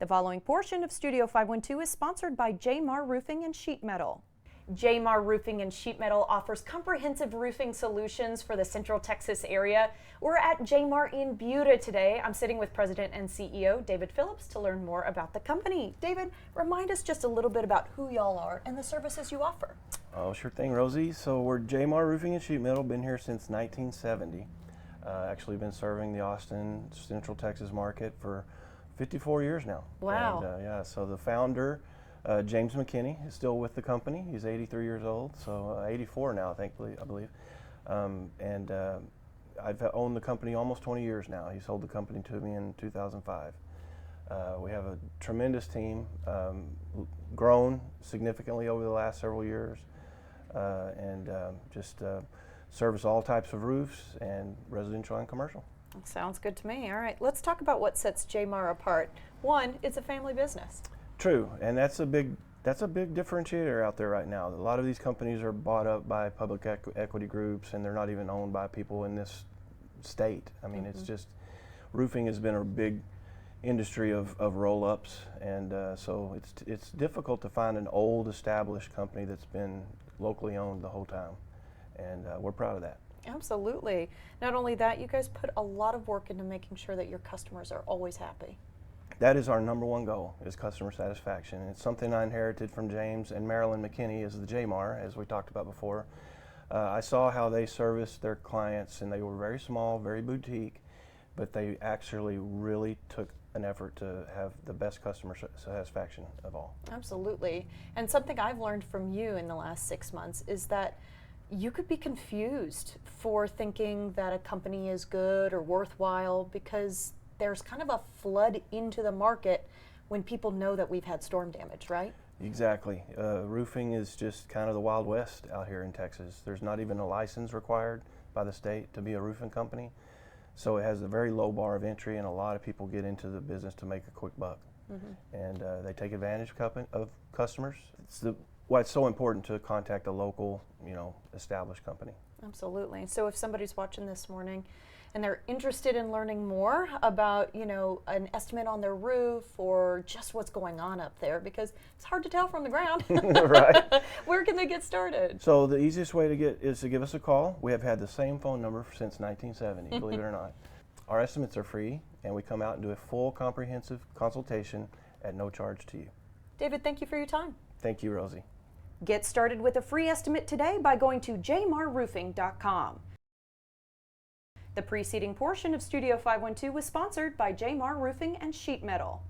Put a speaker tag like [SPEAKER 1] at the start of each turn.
[SPEAKER 1] The following portion of Studio 512 is sponsored by J-Mar Roofing and Sheet Metal. J-Mar Roofing and Sheet Metal offers comprehensive roofing solutions for the Central Texas area. We're at J-Mar in Buda today. I'm sitting with President and CEO David Phillips to learn more about the company. David, remind us just a little bit about who y'all are and the services you offer.
[SPEAKER 2] Oh, sure thing, Rosie. So we're J-Mar Roofing and Sheet Metal, been here since 1970. Actually been serving the Austin, Central Texas market for 54 years now.
[SPEAKER 1] Wow.
[SPEAKER 2] And, yeah, so the founder, James McKinney, is still with the company. He's 83 years old, so 84 now, I believe. I've owned the company almost 20 years now. He sold the company to me in 2005. We have a tremendous team, grown significantly over the last several years, and service all types of roofs and residential and commercial.
[SPEAKER 1] Sounds good to me. All right, let's talk about what sets J-Mar apart. One, it's a family business.
[SPEAKER 2] True, and that's a big differentiator out there right now. A lot of these companies are bought up by public equity groups, and they're not even owned by people in this state. I mean, it's just, roofing has been a big industry of roll-ups, and so it's difficult to find an old established company that's been locally owned the whole time, and we're proud of that.
[SPEAKER 1] Absolutely. Not only that, you guys put a lot of work into making sure that your customers are always happy.
[SPEAKER 2] That is our number one goal, is customer satisfaction. It's something I inherited from James and Marilyn McKinney as the J-Mar, as we talked about before. I saw how they serviced their clients, and they were very small, very boutique, but they actually really took an effort to have the best customer satisfaction of all.
[SPEAKER 1] Absolutely. And something I've learned from you in the last 6 months is that you could be confused for thinking that a company is good or worthwhile because there's kind of a flood into the market when people know that we've had storm damage, right?
[SPEAKER 2] Exactly. Roofing is just kind of the Wild West out here in Texas. There's not even a license required by the state to be a roofing company. So it has a very low bar of entry, and a lot of people get into the business to make a quick buck. And they take advantage of customers. It's why it's so important to contact a local, established company.
[SPEAKER 1] Absolutely. So if somebody's watching this morning and they're interested in learning more about, an estimate on their roof or just what's going on up there, because it's hard to tell from the ground.
[SPEAKER 2] Right.
[SPEAKER 1] Where can they get started?
[SPEAKER 2] So the easiest way to get is to give us a call. We have had the same phone number since 1970, believe it or not. Our estimates are free, and we come out and do a full comprehensive consultation at no charge to you.
[SPEAKER 1] David, thank you for your time.
[SPEAKER 2] Thank you, Rosie.
[SPEAKER 1] Get started with a free estimate today by going to jmarroofing.com. The preceding portion of Studio 512 was sponsored by J-Mar Roofing and Sheet Metal.